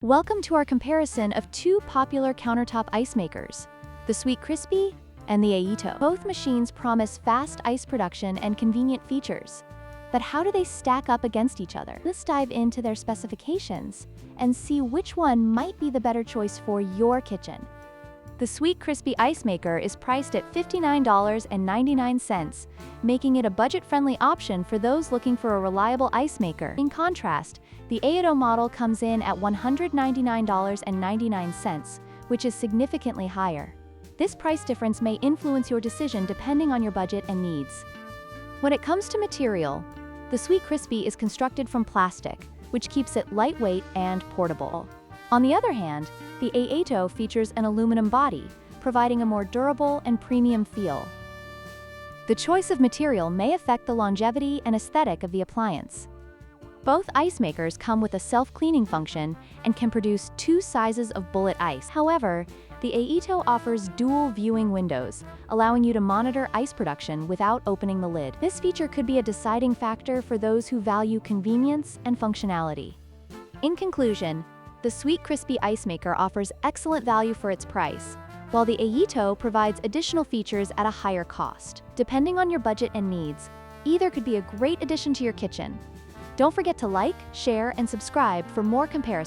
Welcome to our comparison of two popular countertop ice makers, the Sweetcrispy and the Aeitto. Both machines promise fast ice production and convenient features. But how do they stack up against each other? Let's dive into their specifications and see which one might be the better choice for your kitchen. The Sweetcrispy Ice Maker is priced at $59.99, making it a budget-friendly option for those looking for a reliable ice maker. In contrast, the Aeitto model comes in at $199.99, which is significantly higher. This price difference may influence your decision depending on your budget and needs. When it comes to material, the Sweetcrispy is constructed from plastic, which keeps it lightweight and portable. On the other hand, the Aeitto features an aluminum body, providing a more durable and premium feel. The choice of material may affect the longevity and aesthetic of the appliance. Both ice makers come with a self-cleaning function and can produce two sizes of bullet ice. However, the Aeitto offers dual viewing windows, allowing you to monitor ice production without opening the lid. This feature could be a deciding factor for those who value convenience and functionality. In conclusion, the Sweetcrispy Ice Maker offers excellent value for its price, while the Aeitto provides additional features at a higher cost. Depending on your budget and needs, either could be a great addition to your kitchen. Don't forget to like, share, and subscribe for more comparisons.